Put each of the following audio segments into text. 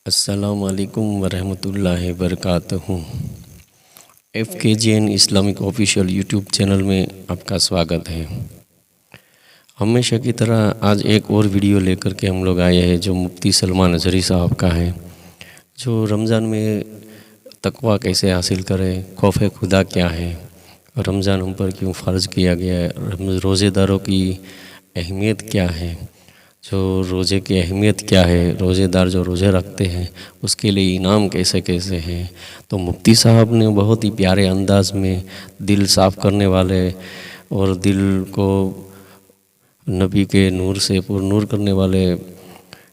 السلام علیکم ورحمۃ اللہ وبرکاتہ۔ FKGN Islamic official YouTube channel میں آپ کا سواگت ہے۔ ہمیشہ کی طرح آج ایک اور ویڈیو لے کر کے ہم لوگ آئے ہیں جو مفتی سلمان اظہری صاحب کا ہے، جو رمضان میں تقویٰ کیسے حاصل کرے، خوف خدا کیا ہے، رمضان ہم پر کیوں فرض کیا گیا ہے، روزے داروں کی اہمیت کیا ہے، جو روزے کی اہمیت کیا ہے، روزے دار جو روزے رکھتے ہیں اس کے لیے انعام کیسے کیسے ہے۔ تو مفتی صاحب نے بہت ہی پیارے انداز میں دل صاف کرنے والے اور دل کو نبی کے نور سے پر نور کرنے والے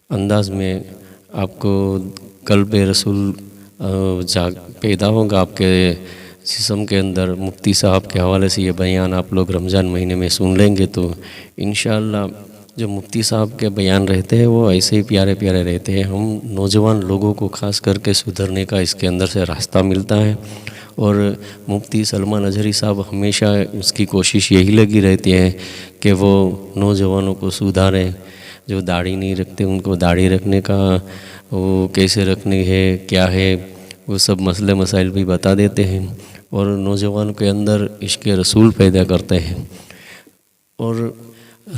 انداز میں آپ کو قلب رسول پیدا ہوگا آپ کے جسم کے اندر۔ مفتی صاحب کے حوالے سے یہ بیان آپ لوگ رمضان مہینے میں سن لیں گے تو انشاءاللہ جو مفتی صاحب کے بیان رہتے ہیں وہ ایسے ہی پیارے پیارے رہتے ہیں۔ ہم نوجوان لوگوں کو خاص کر کے سدھرنے کا اس کے اندر سے راستہ ملتا ہے، اور مفتی سلمان اظہری صاحب ہمیشہ اس کی کوشش یہی لگی رہتی ہے کہ وہ نوجوانوں کو سدھاریں۔ جو داڑھی نہیں رکھتے ان کو داڑھی رکھنے کا وہ کیسے رکھنی ہے، کیا ہے، وہ سب مسئلے مسائل بھی بتا دیتے ہیں، اور نوجوانوں کے اندر عشق رسول پیدا کرتے ہیں۔ اور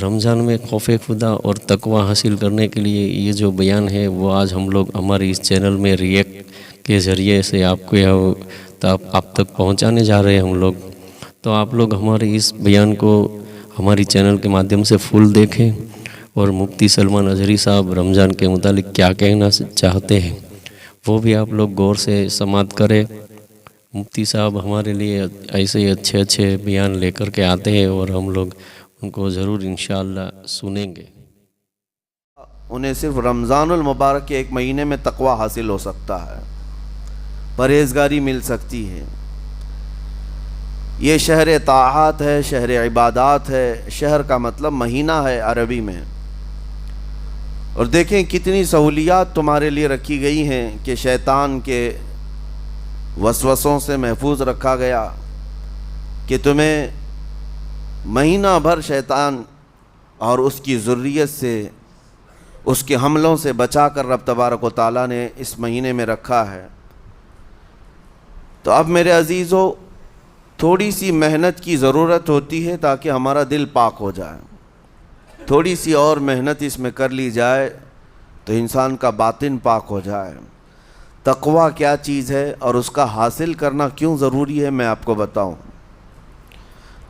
رمضان میں خوف خدا اور تقویٰ حاصل کرنے کے لیے یہ جو بیان ہے وہ آج ہم لوگ ہمارے اس چینل میں ریئیکٹ کے ذریعے سے آپ تک پہنچانے جا رہے ہیں ہم لوگ۔ تو آپ لوگ ہمارے اس بیان کو ہماری چینل کے مادھیم سے فل دیکھیں، اور مفتی سلمان اظہری صاحب رمضان کے متعلق کیا کہنا چاہتے ہیں وہ بھی آپ لوگ غور سے سماعت کریں۔ مفتی صاحب ہمارے لیے ایسے ہی اچھے اچھے بیان لے کر کے آتے ہیں، اور ہم لوگ ان کو ضرور انشاءاللہ سنیں گے۔ انہیں صرف رمضان المبارک کے ایک مہینے میں تقویٰ حاصل ہو سکتا ہے، پرہیزگاری مل سکتی ہے۔ یہ شہر طاعات ہے، شہر عبادات ہے، شہر کا مطلب مہینہ ہے عربی میں۔ اور دیکھیں کتنی سہولیات تمہارے لیے رکھی گئی ہیں کہ شیطان کے وسوسوں سے محفوظ رکھا گیا، کہ تمہیں مہینہ بھر شیطان اور اس کی ذریت سے، اس کے حملوں سے بچا کر رب تبارک و تعالیٰ نے اس مہینے میں رکھا ہے۔ تو اب میرے عزیزو، تھوڑی سی محنت کی ضرورت ہوتی ہے تاکہ ہمارا دل پاک ہو جائے۔ تھوڑی سی اور محنت اس میں کر لی جائے تو انسان کا باطن پاک ہو جائے۔ تقویٰ کیا چیز ہے اور اس کا حاصل کرنا کیوں ضروری ہے میں آپ کو بتاؤں۔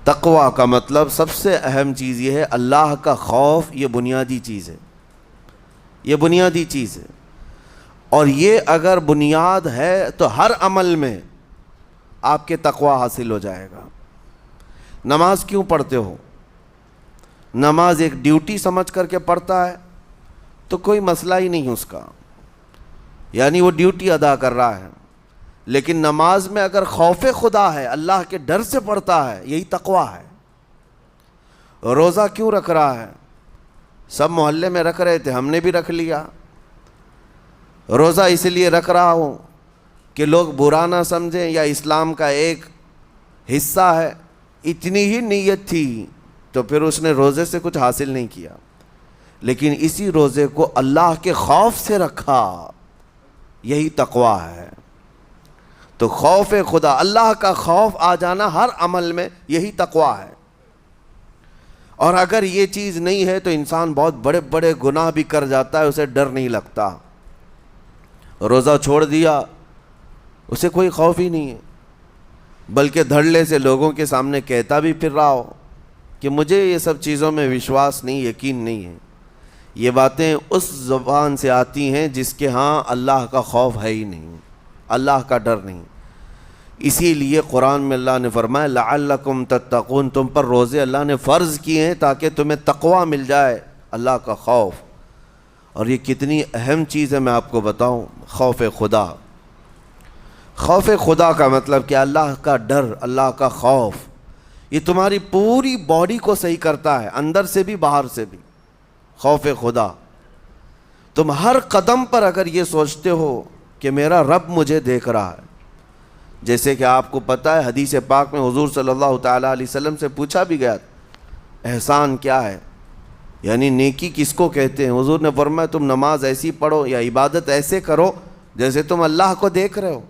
تقویٰ کا مطلب سب سے اہم چیز یہ ہے اللہ کا خوف۔ یہ بنیادی چیز ہے، یہ بنیادی چیز ہے، اور یہ اگر بنیاد ہے تو ہر عمل میں آپ کے تقویٰ حاصل ہو جائے گا۔ نماز کیوں پڑھتے ہو؟ نماز ایک ڈیوٹی سمجھ کر کے پڑھتا ہے تو کوئی مسئلہ ہی نہیں اس کا، یعنی وہ ڈیوٹی ادا کر رہا ہے۔ لیکن نماز میں اگر خوف خدا ہے، اللہ کے ڈر سے پڑھتا ہے، یہی تقویٰ ہے۔ روزہ کیوں رکھ رہا ہے؟ سب محلے میں رکھ رہے تھے، ہم نے بھی رکھ لیا۔ روزہ اس لیے رکھ رہا ہوں کہ لوگ برا نہ سمجھیں، یا اسلام کا ایک حصہ ہے۔ اتنی ہی نیت تھی تو پھر اس نے روزے سے کچھ حاصل نہیں کیا، لیکن اسی روزے کو اللہ کے خوف سے رکھا، یہی تقویٰ ہے۔ تو خوف خدا، اللہ کا خوف آ جانا ہر عمل میں، یہی تقویٰ ہے۔ اور اگر یہ چیز نہیں ہے تو انسان بہت بڑے بڑے گناہ بھی کر جاتا ہے، اسے ڈر نہیں لگتا۔ روزہ چھوڑ دیا، اسے کوئی خوف ہی نہیں ہے، بلکہ دھڑلے سے لوگوں کے سامنے کہتا بھی پھر رہا ہو کہ مجھے یہ سب چیزوں میں وشواس نہیں، یقین نہیں ہے۔ یہ باتیں اس زبان سے آتی ہیں جس کے ہاں اللہ کا خوف ہے ہی نہیں، اللہ کا ڈر نہیں۔ اسی لیے قرآن میں اللہ نے فرمایا لعلکم تتقون، تم پر روزے اللہ نے فرض کیے ہیں تاکہ تمہیں تقویٰ مل جائے، اللہ کا خوف۔ اور یہ کتنی اہم چیز ہے میں آپ کو بتاؤں، خوف خدا۔ خوف خدا کا مطلب کہ اللہ کا ڈر، اللہ کا خوف، یہ تمہاری پوری باڈی کو صحیح کرتا ہے، اندر سے بھی باہر سے بھی۔ خوف خدا، تم ہر قدم پر اگر یہ سوچتے ہو کہ میرا رب مجھے دیکھ رہا ہے، جیسے کہ آپ کو پتہ ہے حدیث پاک میں حضور صلی اللہ تعالیٰ علیہ وسلم سے پوچھا بھی گیا احسان کیا ہے، یعنی نیکی کس کو کہتے ہیں؟ حضور نے فرمایا تم نماز ایسی پڑھو یا عبادت ایسے کرو جیسے تم اللہ کو دیکھ رہے ہو.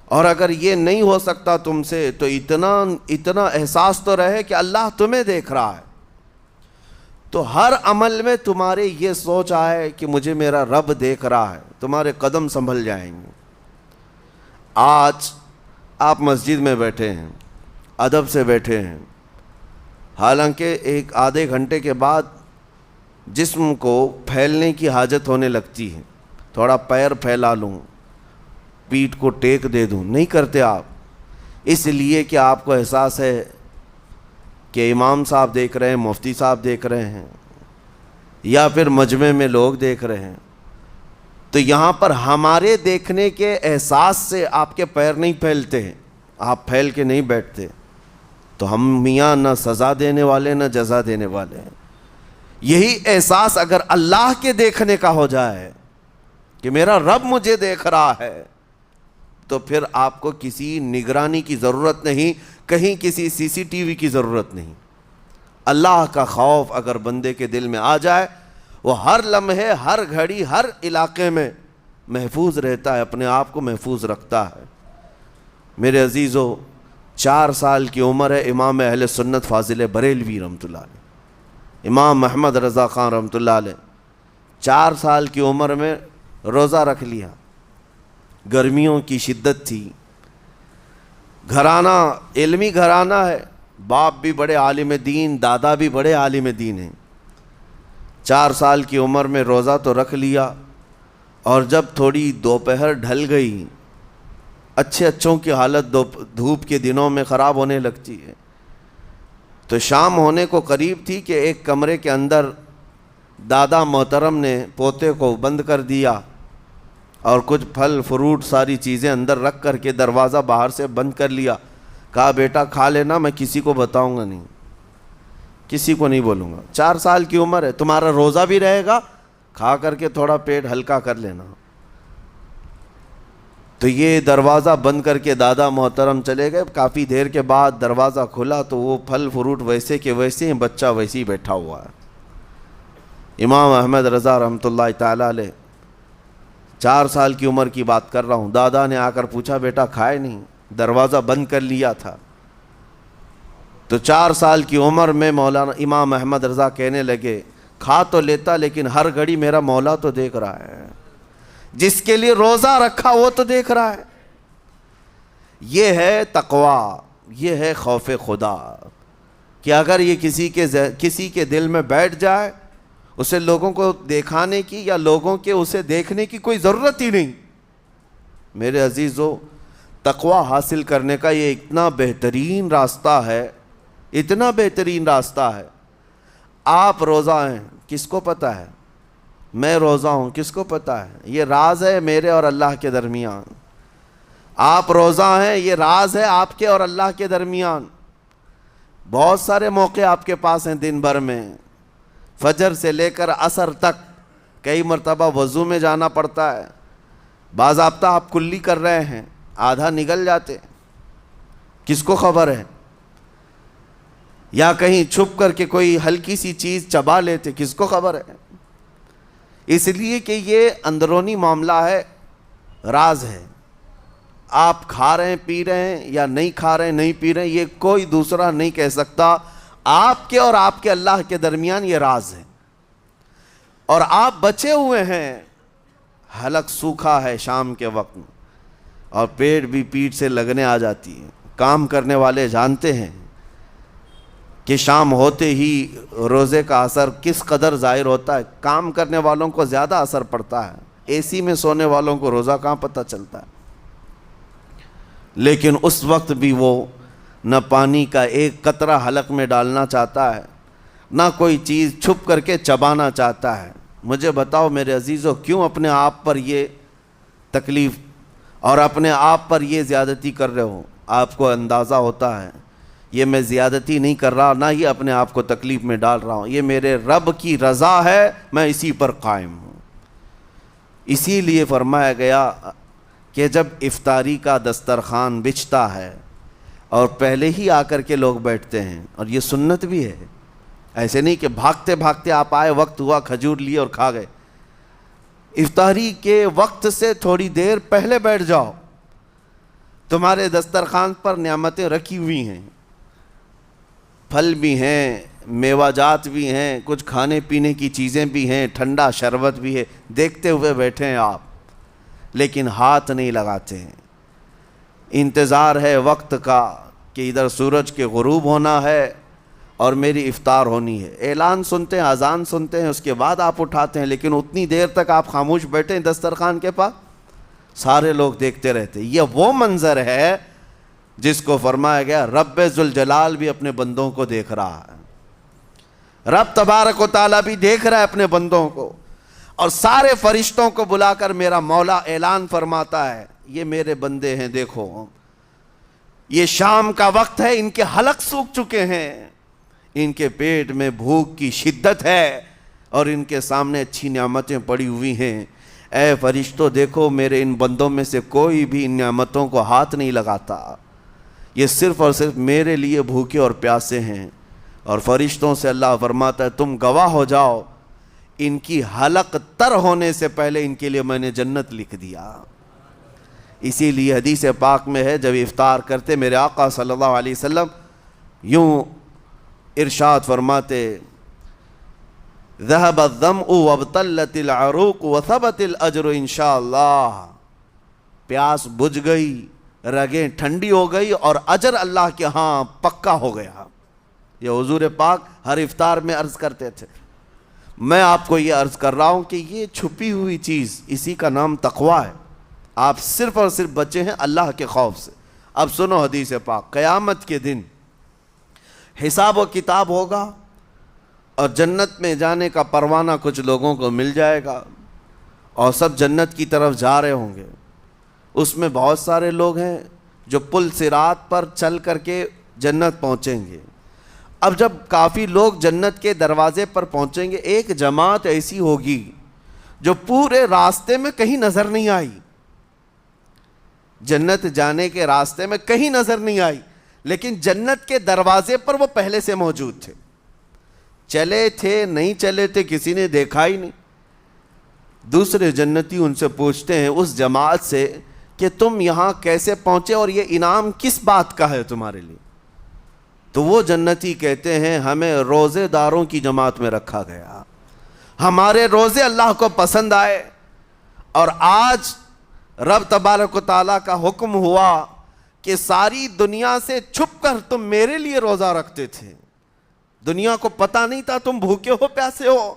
اور اگر یہ نہیں ہو سکتا تم سے تو اتنا احساس تو رہے کہ اللہ تمہیں دیکھ رہا ہے. تو ہر عمل میں تمہارے یہ سوچ آئے کہ مجھے میرا رب دیکھ رہا ہے, تمہارے قدم سنبھل جائیں گے. آج آپ مسجد میں بیٹھے ہیں, ادب سے بیٹھے ہیں, حالانکہ ایک آدھے گھنٹے کے بعد جسم کو پھیلنے کی حاجت ہونے لگتی ہے, تھوڑا پیر پھیلا لوں, پیٹھ کو ٹیک دے دوں, نہیں کرتے آپ, اس لیے کہ آپ کو احساس ہے کہ امام صاحب دیکھ رہے ہیں, مفتی صاحب دیکھ رہے ہیں, یا پھر مجمع میں لوگ دیکھ رہے ہیں. تو یہاں پر ہمارے دیکھنے کے احساس سے آپ کے پیر نہیں پھیلتے ہیں, آپ پھیل کے نہیں بیٹھتے. تو ہم میاں نہ سزا دینے والے نہ جزا دینے والے ہیں. یہی احساس اگر اللہ کے دیکھنے کا ہو جائے کہ میرا رب مجھے دیکھ رہا ہے, تو پھر آپ کو کسی نگرانی کی ضرورت نہیں, کہیں کسی سی سی ٹی وی کی ضرورت نہیں. اللہ کا خوف اگر بندے کے دل میں آ جائے, وہ ہر لمحے, ہر گھڑی, ہر علاقے میں محفوظ رہتا ہے, اپنے آپ کو محفوظ رکھتا ہے. میرے عزیزو, 4 سال کی عمر ہے امام اہل سنت فاضل بریلوی رحمۃ اللہ علیہ, امام محمد رضا خان رحمۃ اللہ علیہ, 4 سال کی عمر میں روزہ رکھ لیا. گرمیوں کی شدت تھی, گھرانہ علمی گھرانہ ہے, باپ بھی بڑے عالم دین, دادا بھی بڑے عالم دین ہیں. 4 سال کی عمر میں روزہ تو رکھ لیا, اور جب تھوڑی دوپہر ڈھل گئی, اچھوں کی حالت دھوپ کے دنوں میں خراب ہونے لگتی ہے, تو شام ہونے کو قریب تھی کہ ایک کمرے کے اندر دادا محترم نے پوتے کو بند کر دیا, اور کچھ پھل فروٹ ساری چیزیں اندر رکھ کر کے دروازہ باہر سے بند کر لیا. کہا بیٹا کھا لینا, میں کسی کو بتاؤں گا نہیں, کسی کو نہیں بولوں گا. 4 سال کی عمر ہے, تمہارا روزہ بھی رہے گا, کھا کر کے تھوڑا پیٹ ہلکا کر لینا. تو یہ دروازہ بند کر کے دادا محترم چلے گئے. کافی دیر کے بعد دروازہ کھلا تو وہ پھل فروٹ ویسے کے ویسے ہیں, بچہ ویسے ہی بیٹھا ہوا ہے. امام احمد رضا رحمۃ اللہ تعالیٰ علیہ, 4 سال کی عمر کی بات کر رہا ہوں. دادا نے آ کر پوچھا بیٹا کھائے نہیں, دروازہ بند کر لیا تھا. تو 4 سال کی عمر میں مولانا امام احمد رضا کہنے لگے, کھا تو لیتا لیکن ہر گھڑی میرا مولا تو دیکھ رہا ہے, جس کے لیے روزہ رکھا وہ تو دیکھ رہا ہے. یہ ہے تقویٰ, یہ ہے خوف خدا, کہ اگر یہ کسی کے دل میں بیٹھ جائے, اسے لوگوں کو دکھانے کی یا لوگوں کے اسے دیکھنے کی کوئی ضرورت ہی نہیں. میرے عزیزو, تقویٰ حاصل کرنے کا یہ اتنا بہترین راستہ ہے, اتنا بہترین راستہ ہے. آپ روزہ ہیں, کس کو پتہ ہے؟ میں روزہ ہوں, کس کو پتہ ہے؟ یہ راز ہے میرے اور اللہ کے درمیان. آپ روزہ ہیں, یہ راز ہے آپ کے اور اللہ کے درمیان. بہت سارے موقع آپ کے پاس ہیں دن بھر میں, فجر سے لے کر عصر تک. کئی مرتبہ وضو میں جانا پڑتا ہے, باضابطہ آپ کلی کر رہے ہیں, آدھا نگل جاتے, کس کو خبر ہے؟ یا کہیں چھپ کر کے کوئی ہلکی سی چیز چبا لیتے, کس کو خبر ہے؟ اس لیے کہ یہ اندرونی معاملہ ہے, راز ہے. آپ کھا رہے ہیں پی رہے ہیں یا نہیں کھا رہے ہیں نہیں پی رہے ہیں, یہ کوئی دوسرا نہیں کہہ سکتا. آپ کے اور آپ کے اللہ کے درمیان یہ راز ہے. اور آپ بچے ہوئے ہیں, حلق سوکھا ہے شام کے وقت, اور پیٹ بھی پیٹ سے لگنے آ جاتی ہے. کام کرنے والے جانتے ہیں کہ شام ہوتے ہی روزے کا اثر کس قدر ظاہر ہوتا ہے. کام کرنے والوں کو زیادہ اثر پڑتا ہے, اے سی میں سونے والوں کو روزہ کہاں پتہ چلتا ہے. لیکن اس وقت بھی وہ نہ پانی کا ایک قطرہ حلق میں ڈالنا چاہتا ہے, نہ کوئی چیز چھپ کر کے چبانا چاہتا ہے. مجھے بتاؤ میرے عزیزو, کیوں اپنے آپ پر یہ تکلیف اور اپنے آپ پر یہ زیادتی کر رہے ہو؟ آپ کو اندازہ ہوتا ہے یہ میں زیادتی نہیں کر رہا, نہ ہی اپنے آپ کو تکلیف میں ڈال رہا ہوں, یہ میرے رب کی رضا ہے, میں اسی پر قائم ہوں. اسی لیے فرمایا گیا کہ جب افطاری کا دسترخوان بچھتا ہے اور پہلے ہی آ کر کے لوگ بیٹھتے ہیں, اور یہ سنت بھی ہے, ایسے نہیں کہ بھاگتے بھاگتے آپ آئے, وقت ہوا, کھجور لیے اور کھا گئے. افطاری کے وقت سے تھوڑی دیر پہلے بیٹھ جاؤ. تمہارے دسترخوان پر نعمتیں رکھی ہوئی ہیں, پھل بھی ہیں, میوہ جات بھی ہیں, کچھ کھانے پینے کی چیزیں بھی ہیں, ٹھنڈا شربت بھی ہے, دیکھتے ہوئے بیٹھے ہیں آپ, لیکن ہاتھ نہیں لگاتے ہیں. انتظار ہے وقت کا کہ ادھر سورج کے غروب ہونا ہے اور میری افطار ہونی ہے. اعلان سنتے ہیں, اذان سنتے ہیں, اس کے بعد آپ اٹھاتے ہیں, لیکن اتنی دیر تک آپ خاموش بیٹھے ہیں دسترخوان کے پاس, سارے لوگ دیکھتے رہتے. یہ وہ منظر ہے جس کو فرمایا گیا رب ذوالجلال بھی اپنے بندوں کو دیکھ رہا ہے, رب تبارک و تعالیٰ بھی دیکھ رہا ہے اپنے بندوں کو. اور سارے فرشتوں کو بلا کر میرا مولا اعلان فرماتا ہے, یہ میرے بندے ہیں, دیکھو یہ شام کا وقت ہے, ان کے حلق سوکھ چکے ہیں, ان کے پیٹ میں بھوک کی شدت ہے اور ان کے سامنے اچھی نعمتیں پڑی ہوئی ہیں. اے فرشتوں دیکھو, میرے ان بندوں میں سے کوئی بھی ان نعمتوں کو ہاتھ نہیں لگاتا, یہ صرف اور صرف میرے لیے بھوکے اور پیاسے ہیں. اور فرشتوں سے اللہ فرماتا ہے تم گواہ ہو جاؤ, ان کی حلق تر ہونے سے پہلے ان کے لیے میں نے جنت لکھ دیا. اسی لیے حدیث پاک میں ہے, جب افطار کرتے میرے آقا صلی اللہ علیہ وسلم یوں ارشاد فرماتے, ذهب الظمأ وابتلت العروق وثبت الاجر انشاءاللہ. پیاس بجھ گئی, رگیں ٹھنڈی ہو گئی اور اجر اللہ کے ہاں پکا ہو گیا. یہ حضور پاک ہر افطار میں عرض کرتے تھے. میں آپ کو یہ عرض کر رہا ہوں کہ یہ چھپی ہوئی چیز, اسی کا نام تقویٰ ہے. آپ صرف اور صرف بچے ہیں اللہ کے خوف سے. اب سنو حدیث پاک, قیامت کے دن حساب و کتاب ہوگا اور جنت میں جانے کا پروانہ کچھ لوگوں کو مل جائے گا اور سب جنت کی طرف جا رہے ہوں گے. اس میں بہت سارے لوگ ہیں جو پل صراط پر چل کر کے جنت پہنچیں گے. اب جب کافی لوگ جنت کے دروازے پر پہنچیں گے, ایک جماعت ایسی ہوگی جو پورے راستے میں کہیں نظر نہیں آئی, جنت جانے کے راستے میں کہیں نظر نہیں آئی, لیکن جنت کے دروازے پر وہ پہلے سے موجود تھے. چلے تھے نہیں چلے تھے کسی نے دیکھا ہی نہیں. دوسرے جنتی ان سے پوچھتے ہیں اس جماعت سے کہ تم یہاں کیسے پہنچے اور یہ انعام کس بات کا ہے تمہارے لیے؟ تو وہ جنتی کہتے ہیں ہمیں روزے داروں کی جماعت میں رکھا گیا, ہمارے روزے اللہ کو پسند آئے اور آج رب تبارک و تعالیٰ کا حکم ہوا کہ ساری دنیا سے چھپ کر تم میرے لیے روزہ رکھتے تھے, دنیا کو پتہ نہیں تھا تم بھوکے ہو پیاسے ہو,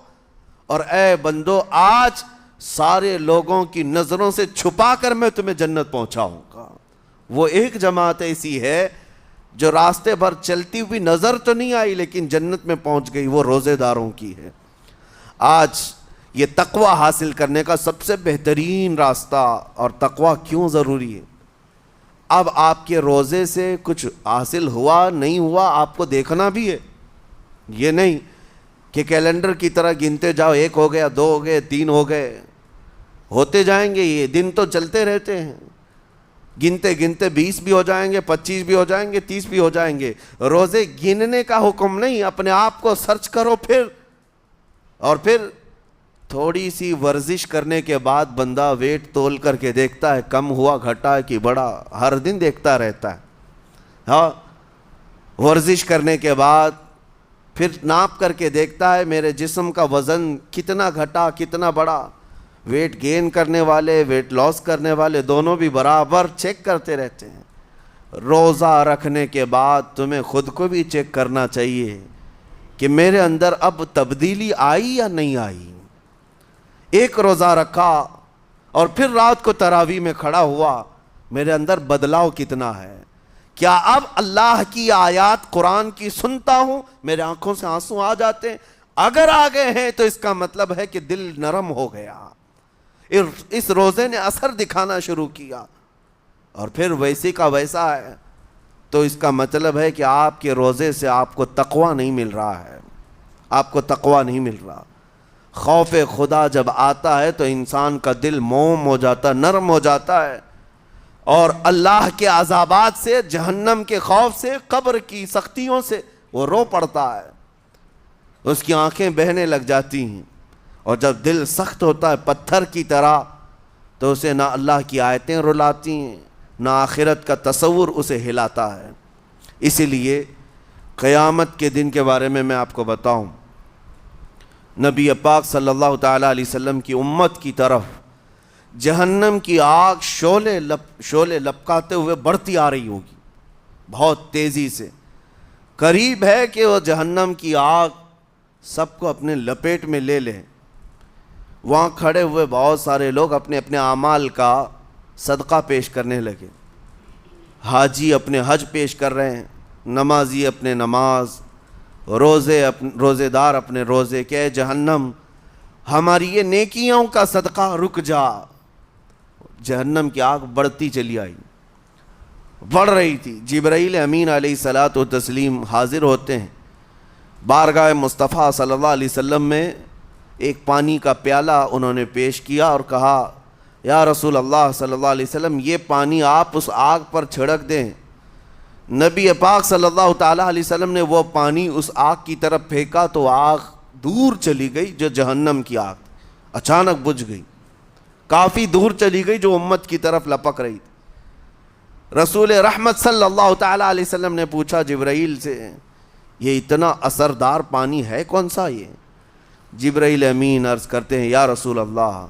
اور اے بندو آج سارے لوگوں کی نظروں سے چھپا کر میں تمہیں جنت پہنچاؤں گا. وہ ایک جماعت ایسی ہے جو راستے بھر چلتی ہوئی نظر تو نہیں آئی لیکن جنت میں پہنچ گئی, وہ روزے داروں کی ہے. آج یہ تقویٰ حاصل کرنے کا سب سے بہترین راستہ, اور تقویٰ کیوں ضروری ہے, اب آپ کے روزے سے کچھ حاصل ہوا نہیں ہوا آپ کو دیکھنا بھی ہے. یہ نہیں کہ کیلنڈر کی طرح گنتے جاؤ, 1 ہو گیا, 2 ہو گئے, 3 ہو گئے, ہوتے جائیں گے, یہ دن تو چلتے رہتے ہیں. گنتے گنتے 20 بھی ہو جائیں گے, 25 بھی ہو جائیں گے, 30 بھی ہو جائیں گے. روزے گننے کا حکم نہیں, اپنے آپ کو سرچ کرو پھر تھوڑی سی ورزش کرنے کے بعد بندہ ویٹ تول کر کے دیکھتا ہے کم ہوا گھٹا ہے کہ بڑا, ہر دن دیکھتا رہتا ہے. ہاں, ورزش کرنے کے بعد پھر ناپ کر کے دیکھتا ہے میرے جسم کا وزن کتنا گھٹا کتنا بڑا. ویٹ گین کرنے والے ویٹ لاس کرنے والے دونوں بھی برابر چیک کرتے رہتے ہیں. روزہ رکھنے کے بعد تمہیں خود کو بھی چیک کرنا چاہیے کہ میرے اندر اب تبدیلی آئی یا نہیں آئی. ایک روزہ رکھا اور پھر رات کو تراویح میں کھڑا ہوا, میرے اندر بدلاؤ کتنا ہے؟ کیا اب اللہ کی آیات قرآن کی سنتا ہوں میرے آنکھوں سے آنسو آ جاتے ہیں؟ اگر آ گئے ہیں تو اس کا مطلب ہے کہ دل نرم ہو گیا, اس روزے نے اثر دکھانا شروع کیا, اور پھر ویسی کا ویسا ہے, تو اس کا مطلب ہے کہ آپ کے روزے سے آپ کو تقویٰ نہیں مل رہا ہے, آپ کو تقویٰ نہیں مل رہا. خوف خدا جب آتا ہے تو انسان کا دل موم ہو جاتا, نرم ہو جاتا ہے, اور اللہ کے عذابات سے, جہنم کے خوف سے, قبر کی سختیوں سے وہ رو پڑتا ہے. اس کی آنکھیں بہنے لگ جاتی ہیں، اور جب دل سخت ہوتا ہے پتھر کی طرح تو اسے نہ اللہ کی آیتیں رلاتی ہیں نہ آخرت کا تصور اسے ہلاتا ہے۔ اسی لیے قیامت کے دن کے بارے میں آپ کو بتاؤں، نبی پاک صلی اللہ تعالیٰ علیہ وسلم کی امت کی طرف جہنم کی آگ شعلے لپکاتے ہوئے بڑھتی آ رہی ہوگی بہت تیزی سے۔ قریب ہے کہ وہ جہنم کی آگ سب کو اپنے لپیٹ میں لے لیں۔ وہاں کھڑے ہوئے بہت سارے لوگ اپنے اپنے اعمال کا صدقہ پیش کرنے لگے۔ حاجی اپنے حج پیش کر رہے ہیں، نمازی اپنے نماز، روزے دار اپنے روزے، کہ اے جہنم ہماری یہ نیکیوں کا صدقہ رک جا۔ جہنم کی آگ بڑھتی چلی آئی، بڑھ رہی تھی۔ جبرائیل امین علیہ الصلاۃ والتسلیم حاضر ہوتے ہیں بارگاہ مصطفیٰ صلی اللہ علیہ وسلم میں۔ ایک پانی کا پیالہ انہوں نے پیش کیا اور کہا یا رسول اللہ صلی اللہ علیہ وسلم یہ پانی آپ اس آگ پر چھڑک دیں۔ نبی پاک صلی اللہ تعالیٰ علیہ وسلم نے وہ پانی اس آگ کی طرف پھینکا تو آگ دور چلی گئی، جو جہنم کی آگ اچانک بجھ گئی، کافی دور چلی گئی جو امت کی طرف لپک رہی تھی۔ رسول رحمت صلی اللہ تعالیٰ علیہ وسلم نے پوچھا جبرائیل سے یہ اتنا اثردار پانی ہے کون سا؟ یہ جبرائیل امین عرض کرتے ہیں یا رسول اللہ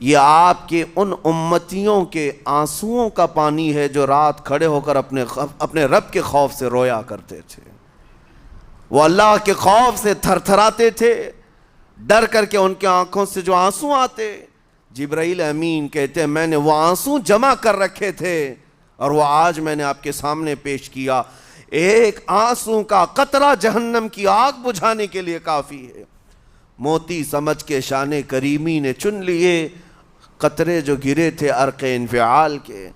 یہ آپ کے ان امتیوں کے آنسوؤں کا پانی ہے جو رات کھڑے ہو کر اپنے رب کے خوف سے رویا کرتے تھے۔ وہ اللہ کے خوف سے تھر تھراتے تھے، ڈر کر کے ان کے آنکھوں سے جو آنسو آتے۔ جبرائیل امین کہتے ہیں میں نے وہ آنسو جمع کر رکھے تھے اور وہ آج میں نے آپ کے سامنے پیش کیا۔ ایک آنسو کا قطرہ جہنم کی آگ بجھانے کے لیے کافی ہے۔ موتی سمجھ کے شان کریمی نے چن لیے قطرے جو گرے تھے عرق انفعال کے۔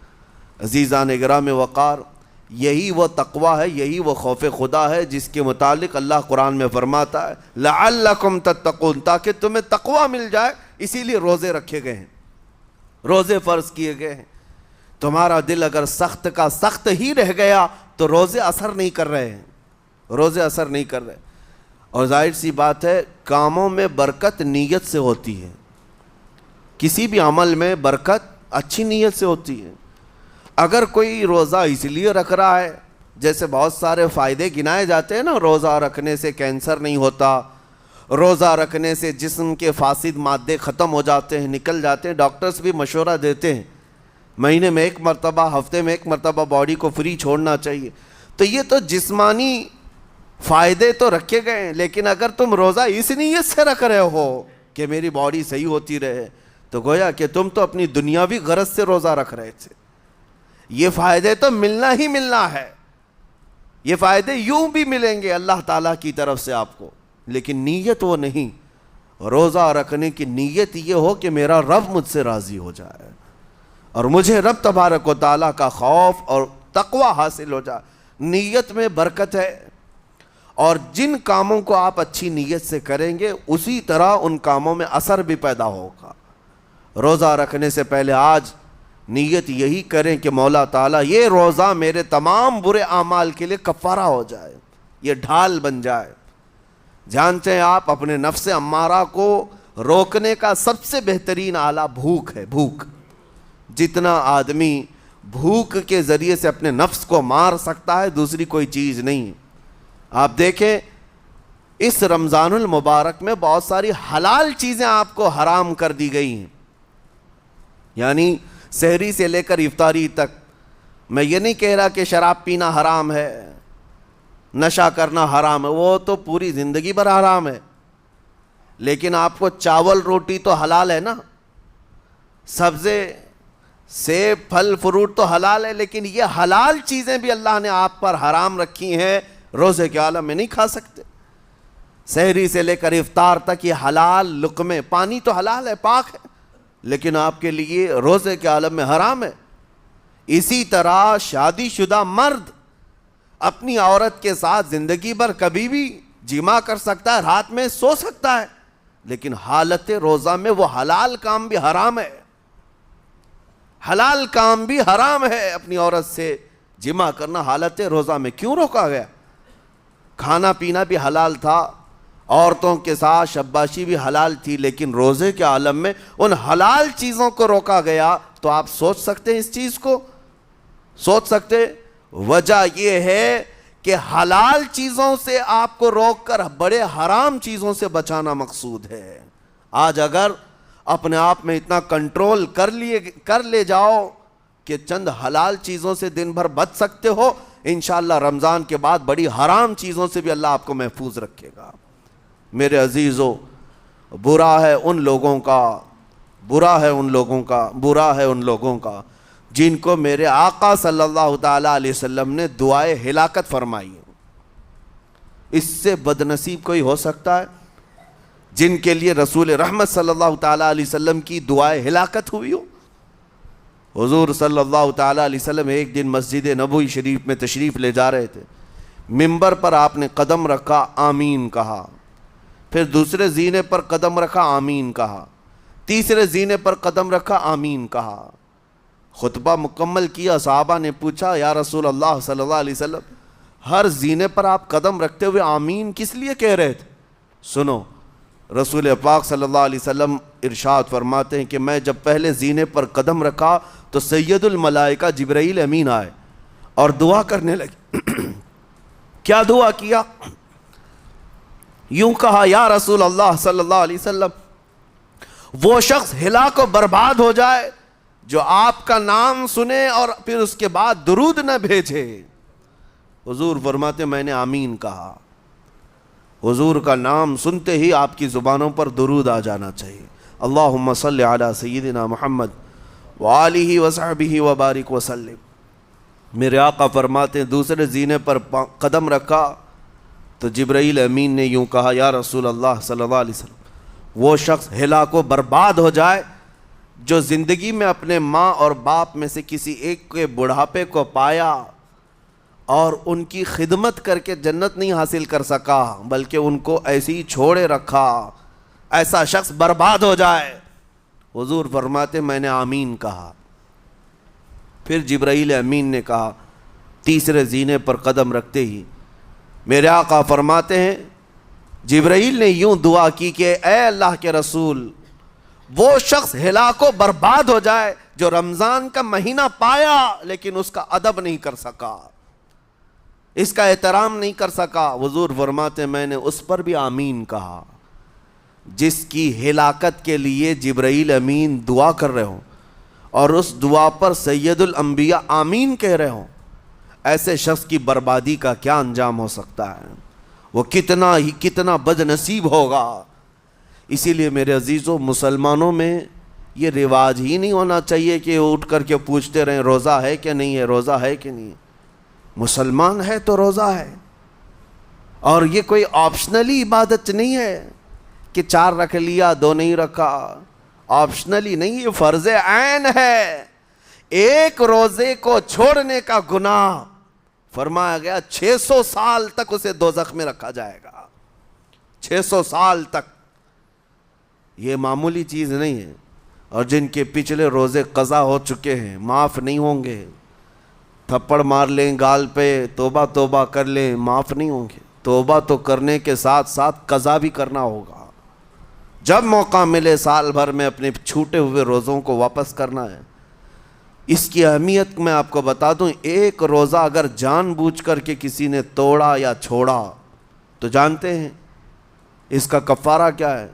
عزیزان گرام وقار، یہی وہ تقوی ہے، یہی وہ خوف خدا ہے جس کے متعلق اللہ قرآن میں فرماتا ہے لعلکم تتقون، تاکہ تمہیں تقوی مل جائے، اسی لیے روزے رکھے گئے ہیں، روزے فرض کیے گئے ہیں۔ تمہارا دل اگر سخت کا سخت ہی رہ گیا تو روزے اثر نہیں کر رہے ہیں، روزے اثر نہیں کر رہے۔ اور ظاہر سی بات ہے کاموں میں برکت نیت سے ہوتی ہے، کسی بھی عمل میں برکت اچھی نیت سے ہوتی ہے۔ اگر کوئی روزہ اس لیے رکھ رہا ہے، جیسے بہت سارے فائدے گنائے جاتے ہیں نا، روزہ رکھنے سے کینسر نہیں ہوتا، روزہ رکھنے سے جسم کے فاسد مادے ختم ہو جاتے ہیں، نکل جاتے ہیں، ڈاکٹرز بھی مشورہ دیتے ہیں مہینے میں ایک مرتبہ، ہفتے میں ایک مرتبہ باڈی کو فری چھوڑنا چاہیے۔ تو یہ تو جسمانی فائدے تو رکھے گئے ہیں، لیکن اگر تم روزہ اس نیت سے رکھ رہے ہو کہ میری باڈی صحیح ہوتی رہے تو گویا کہ تم تو اپنی دنیاوی غرض سے روزہ رکھ رہے تھے۔ یہ فائدے تو ملنا ہی ملنا ہے، یہ فائدے یوں بھی ملیں گے اللہ تعالیٰ کی طرف سے آپ کو، لیکن نیت وہ نہیں۔ روزہ رکھنے کی نیت یہ ہو کہ میرا رب مجھ سے راضی ہو جائے اور مجھے رب تبارک و تعالیٰ کا خوف اور تقوی حاصل ہو جائے۔ نیت میں برکت ہے، اور جن کاموں کو آپ اچھی نیت سے کریں گے اسی طرح ان کاموں میں اثر بھی پیدا ہوگا۔ روزہ رکھنے سے پہلے آج نیت یہی کریں کہ مولا تعالیٰ یہ روزہ میرے تمام برے اعمال کے لیے کفارہ ہو جائے، یہ ڈھال بن جائے۔ جانتے ہیں آپ اپنے نفس امارہ کو روکنے کا سب سے بہترین آلہ بھوک ہے، بھوک۔ جتنا آدمی بھوک کے ذریعے سے اپنے نفس کو مار سکتا ہے دوسری کوئی چیز نہیں۔ آپ دیکھیں اس رمضان المبارک میں بہت ساری حلال چیزیں آپ کو حرام کر دی گئی ہیں، یعنی سحری سے لے کر افطاری تک۔ میں یہ نہیں کہہ رہا کہ شراب پینا حرام ہے، نشہ کرنا حرام ہے، وہ تو پوری زندگی بھر حرام ہے، لیکن آپ کو چاول روٹی تو حلال ہے نا، سبزے سیب پھل فروٹ تو حلال ہے، لیکن یہ حلال چیزیں بھی اللہ نے آپ پر حرام رکھی ہیں، روزے کے عالم میں نہیں کھا سکتے۔ سحری سے لے کر افطار تک یہ حلال لقمے، پانی تو حلال ہے، پاک ہے، لیکن آپ کے لیے روزے کے عالم میں حرام ہے۔ اسی طرح شادی شدہ مرد اپنی عورت کے ساتھ زندگی بھر کبھی بھی جمع کر سکتا ہے، رات میں سو سکتا ہے، لیکن حالت روزہ میں وہ حلال کام بھی حرام ہے، حلال کام بھی حرام ہے۔ اپنی عورت سے جمع کرنا حالت روزہ میں کیوں روکا گیا؟ کھانا پینا بھی حلال تھا، عورتوں کے ساتھ شباشی بھی حلال تھی، لیکن روزے کے عالم میں ان حلال چیزوں کو روکا گیا. تو آپ سوچ سکتے ہیں اس چیز کو؟ سوچ سکتے؟ وجہ یہ ہے کہ حلال چیزوں سے آپ کو روک کر بڑے حرام چیزوں سے بچانا مقصود ہے. آج اگر اپنے آپ میں اتنا کنٹرول کر لے جاؤ کہ چند حلال چیزوں سے دن بھر بچ سکتے ہو، انشاءاللہ رمضان کے بعد بڑی حرام چیزوں سے بھی اللہ آپ کو محفوظ رکھے گا. میرے عزیزو، برا ہے ان لوگوں کا جن کو میرے آقا صلی اللہ تعالیٰ علیہ وسلم نے دعائے ہلاکت فرمائی. اس سے بدنصیب کوئی ہو سکتا ہے جن کے لیے رسول رحمت صلی اللہ تعالیٰ علیہ وسلم کی دعائے ہلاکت ہوئی ہو؟ حضور صلی اللہ تعالیٰ علیہ وسلم ایک دن مسجد نبوی شریف میں تشریف لے جا رہے تھے. منبر پر آپ نے قدم رکھا، آمین کہا. پھر دوسرے زینے پر قدم رکھا، آمین کہا. تیسرے زینے پر قدم رکھا، آمین کہا. خطبہ مکمل کیا. صحابہ نے پوچھا، یا رسول اللہ صلی اللہ علیہ وسلم، ہر زینے پر آپ قدم رکھتے ہوئے آمین کس لیے کہہ رہے تھے؟ سنو، رسول پاک صلی اللہ علیہ وسلم ارشاد فرماتے ہیں کہ میں جب پہلے زینے پر قدم رکھا تو سید الملائکہ جبرائیل امین آئے اور دعا کرنے لگے. کیا دعا کیا؟ یوں کہا، یا رسول اللہ صلی اللہ علیہ وسلم، وہ شخص ہلاک و برباد ہو جائے جو آپ کا نام سنے اور پھر اس کے بعد درود نہ بھیجے. حضور فرماتے میں نے آمین کہا. حضور کا نام سنتے ہی آپ کی زبانوں پر درود آ جانا چاہیے. اللہم صلی علی سیدنا محمد وآلہ وصحبہ وبارک وسلم. میرے آقا فرماتے ہیں دوسرے زینے پر قدم رکھا تو جبرائیل امین نے یوں کہا، یا رسول اللہ صلی اللہ علیہ وسلم، وہ شخص ہلاک و برباد ہو جائے جو زندگی میں اپنے ماں اور باپ میں سے کسی ایک کے بڑھاپے کو پایا اور ان کی خدمت کر کے جنت نہیں حاصل کر سکا بلکہ ان کو ایسے ہی چھوڑے رکھا. ایسا شخص برباد ہو جائے. حضور فرماتے میں نے آمین کہا. پھر جبرائیل امین نے کہا تیسرے زینے پر قدم رکھتے ہی. میرے آقا فرماتے ہیں جبرائیل نے یوں دعا کی کہ اے اللہ کے رسول، وہ شخص ہلاک و برباد ہو جائے جو رمضان کا مہینہ پایا لیکن اس کا ادب نہیں کر سکا، اس کا احترام نہیں کر سکا. حضور فرماتے میں نے اس پر بھی آمین کہا. جس کی ہلاکت کے لیے جبرائیل امین دعا کر رہے ہوں اور اس دعا پر سید الانبیاء آمین کہہ رہے ہوں، ایسے شخص کی بربادی کا کیا انجام ہو سکتا ہے؟ وہ کتنا بد نصیب ہوگا. اسی لیے میرے عزیزوں، مسلمانوں میں یہ رواج ہی نہیں ہونا چاہیے کہ اٹھ کر کے پوچھتے رہیں روزہ ہے کہ نہیں ہے، روزہ ہے کہ نہیں ہے. مسلمان ہے تو روزہ ہے. اور یہ کوئی آپشنلی عبادت نہیں ہے کہ 4 رکھ لیا 2 نہیں رکھا. آپشنلی نہیں، یہ فرض عین ہے. ایک روزے کو چھوڑنے کا گناہ فرمایا گیا 600 سال تک اسے دوزخ میں رکھا جائے گا. 600 سال تک. یہ معمولی چیز نہیں ہے. اور جن کے پچھلے روزے قضا ہو چکے ہیں معاف نہیں ہوں گے. تھپڑ مار لیں گال پہ، توبہ توبہ کر لیں، معاف نہیں ہوں گے. توبہ تو کرنے کے ساتھ ساتھ قضا بھی کرنا ہوگا. جب موقع ملے سال بھر میں اپنے چھوٹے ہوئے روزوں کو واپس کرنا ہے. اس کی اہمیت میں آپ کو بتا دوں، ایک روزہ اگر جان بوجھ کر کے کسی نے توڑا یا چھوڑا تو جانتے ہیں اس کا کفارہ کیا ہے؟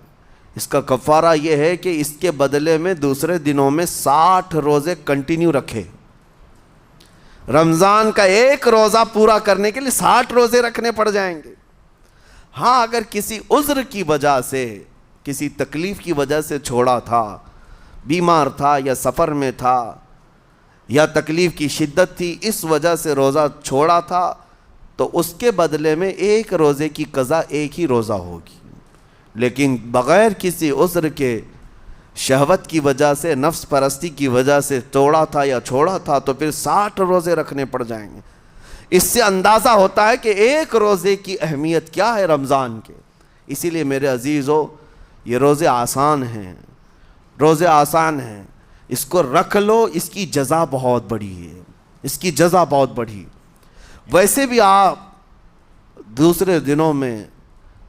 اس کا کفارہ یہ ہے کہ اس کے بدلے میں دوسرے دنوں میں 60 روزے کنٹینیو رکھے. رمضان کا ایک روزہ پورا کرنے کے لیے 60 روزے رکھنے پڑ جائیں گے. ہاں اگر کسی عذر کی وجہ سے، کسی تکلیف کی وجہ سے چھوڑا تھا، بیمار تھا یا سفر میں تھا یا تکلیف کی شدت تھی، اس وجہ سے روزہ چھوڑا تھا، تو اس کے بدلے میں ایک روزے کی قضا ایک ہی روزہ ہوگی. لیکن بغیر کسی عذر کے، شہوت کی وجہ سے، نفس پرستی کی وجہ سے توڑا تھا یا چھوڑا تھا تو پھر 60 روزے رکھنے پڑ جائیں گے. اس سے اندازہ ہوتا ہے کہ ایک روزے کی اہمیت کیا ہے رمضان کے. اسی لیے میرے عزیزو، یہ روزے آسان ہیں، روزے آسان ہیں. اس کو رکھ لو، اس کی جزا بہت بڑی ہے، اس کی جزا بہت بڑی. ویسے بھی آپ دوسرے دنوں میں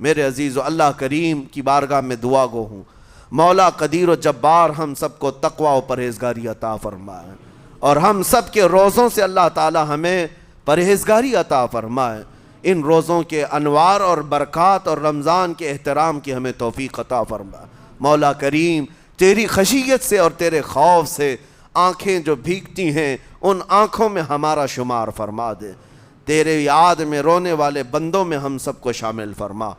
میرے عزیز و اللہ کریم کی بارگاہ میں دعا گو ہوں، مولا قدیر و جبار ہم سب کو تقوی و پرہیزگاری عطا فرمائے، اور ہم سب کے روزوں سے اللہ تعالی ہمیں پرہیزگاری عطا فرمائے، ان روزوں کے انوار اور برکات اور رمضان کے احترام کی ہمیں توفیق عطا فرمائے۔ مولا کریم تیری خشیت سے اور تیرے خوف سے آنکھیں جو بھیگتی ہیں ان آنکھوں میں ہمارا شمار فرما دے، تیرے یاد میں رونے والے بندوں میں ہم سب کو شامل فرما۔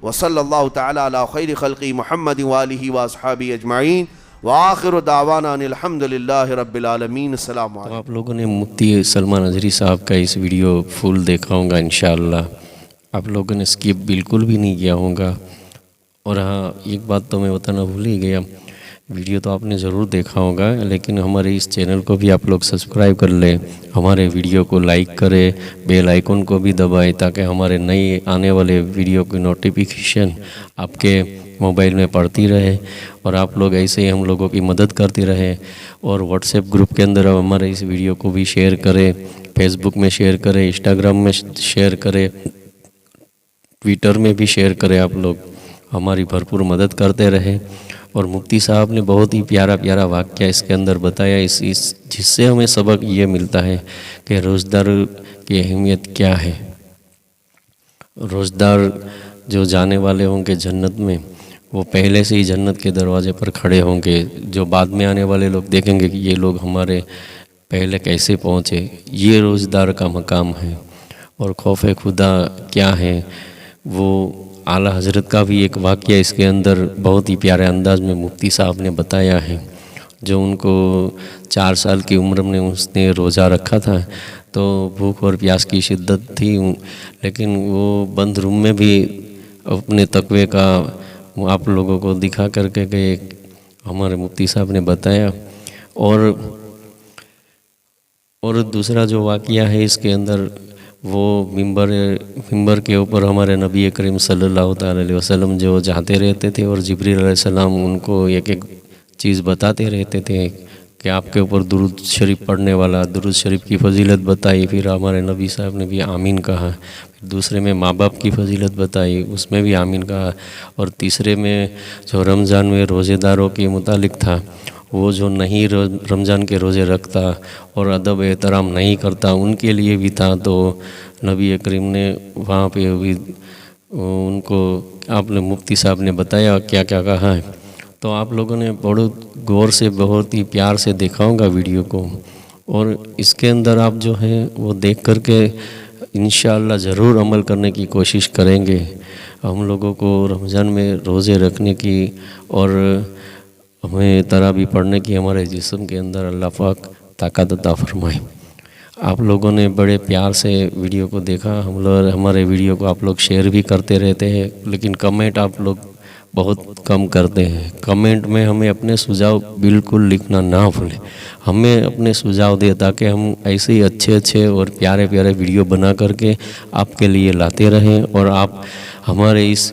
وصلی اللہ تعالی علی خیر خلقی محمد وآلہ واصحابہ اجمعین، وآخر دعوانا ان الحمد للہ رب العالمین۔ السلام علیکم۔ تو آپ لوگوں نے مفتی سلمان اظہری صاحب کا اس ویڈیو فل دیکھا ہوگا انشاءاللہ، آپ لوگوں نے اسکپ بالکل بھی نہیں کیا ہوگا۔ اور ہاں ایک بات تو میں بتانا بھول ہی گیا، ویڈیو تو آپ نے ضرور دیکھا ہوگا لیکن ہمارے اس چینل کو بھی آپ لوگ سبسکرائب کر لیں، ہمارے ویڈیو کو لائک کرے، بیل آئیکن کو بھی دبائے تاکہ ہمارے نئے آنے والے ویڈیو کی نوٹیفیکیشن آپ کے موبائل میں پڑتی رہے، اور آپ لوگ ایسے ہی ہم لوگوں کی مدد کرتے رہے۔ اور واٹس ایپ گروپ کے اندر ہمارے اس ویڈیو کو بھی شیئر کرے، فیس بک میں شیئر کرے، انسٹاگرام میں شیئر کرے، ٹویٹر میں بھی شیئر کرے، آپ لوگ ہماری بھرپور مدد کرتے رہے۔ اور مفتی صاحب نے بہت ہی پیارا واقعہ اس کے اندر بتایا، جس سے ہمیں سبق یہ ملتا ہے کہ روزدار کی اہمیت کیا ہے۔ روزدار جو جانے والے ہوں گے جنت میں، وہ پہلے سے ہی جنت کے دروازے پر کھڑے ہوں گے، جو بعد میں آنے والے لوگ دیکھیں گے کہ یہ لوگ ہمارے پہلے کیسے پہنچے۔ یہ روزدار کا مقام ہے۔ اور خوف خدا کیا ہے، وہ اعلیٰ حضرت کا بھی ایک واقعہ اس کے اندر بہت ہی پیارے انداز میں مفتی صاحب نے بتایا ہے۔ جو ان کو 4 سال کی عمر میں اس نے روزہ رکھا تھا، تو بھوک اور پیاس کی شدت تھی، لیکن وہ بند روم میں بھی اپنے تقوی کا آپ لوگوں کو دکھا کر کے گئے، ہمارے مفتی صاحب نے بتایا۔ اور دوسرا جو واقعہ ہے اس کے اندر، وہ ممبر کے اوپر ہمارے نبی کریم صلی اللہ تعالی علیہ وسلم جو جاتے رہتے تھے، اور جبریل علیہ السلام ان کو ایک چیز بتاتے رہتے تھے کہ آپ کے اوپر درود شریف پڑھنے والا، درود شریف کی فضیلت بتائی، پھر ہمارے نبی صاحب نے بھی آمین کہا، پھر دوسرے میں ماں باپ کی فضیلت بتائی، اس میں بھی آمین کہا، اور تیسرے میں جو رمضان میں روزے داروں کے متعلق تھا، وہ جو نہیں رمضان کے روزے رکھتا اور ادب احترام نہیں کرتا، ان کے لیے بھی تھا۔ تو نبی کریم نے وہاں پہ بھی ان کو آپ نے مفتی صاحب نے بتایا کیا کیا کہا ہے۔ تو آپ لوگوں نے بہت غور سے، بہت ہی پیار سے دیکھا ہوگا ویڈیو کو، اور اس کے اندر آپ جو ہے وہ دیکھ کر کے انشاءاللہ ضرور عمل کرنے کی کوشش کریں گے۔ ہم لوگوں کو رمضان میں روزے رکھنے کی اور ہمیں تراویح پڑھنے کی ہمارے جسم کے اندر اللہ پاک طاقت عطا فرمائے۔ آپ لوگوں نے بڑے پیار سے ویڈیو کو دیکھا، ہمارے ویڈیو کو آپ لوگ شیئر بھی کرتے رہتے ہیں، لیکن کمنٹ آپ لوگ بہت کم کرتے ہیں۔ کمنٹ میں ہمیں اپنے سجھاؤ بالکل لکھنا نہ بھولیں، ہمیں اپنے سجھاؤ دے تاکہ ہم ایسے ہی اچھے اور پیارے ویڈیو بنا کر کے آپ کے لیے لاتے رہیں، اور آپ ہمارے اس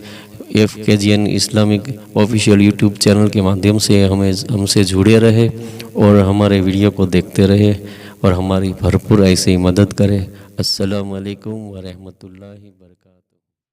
FKGN Islamic official YouTube channel کے مادھیم سے ہم سے جڑے رہے، اور ہمارے ویڈیو کو دیکھتے رہے، اور ہماری بھرپور ایسے ہی مدد کرے۔ السلام علیکم ورحمۃ اللہ وبرکاتہ۔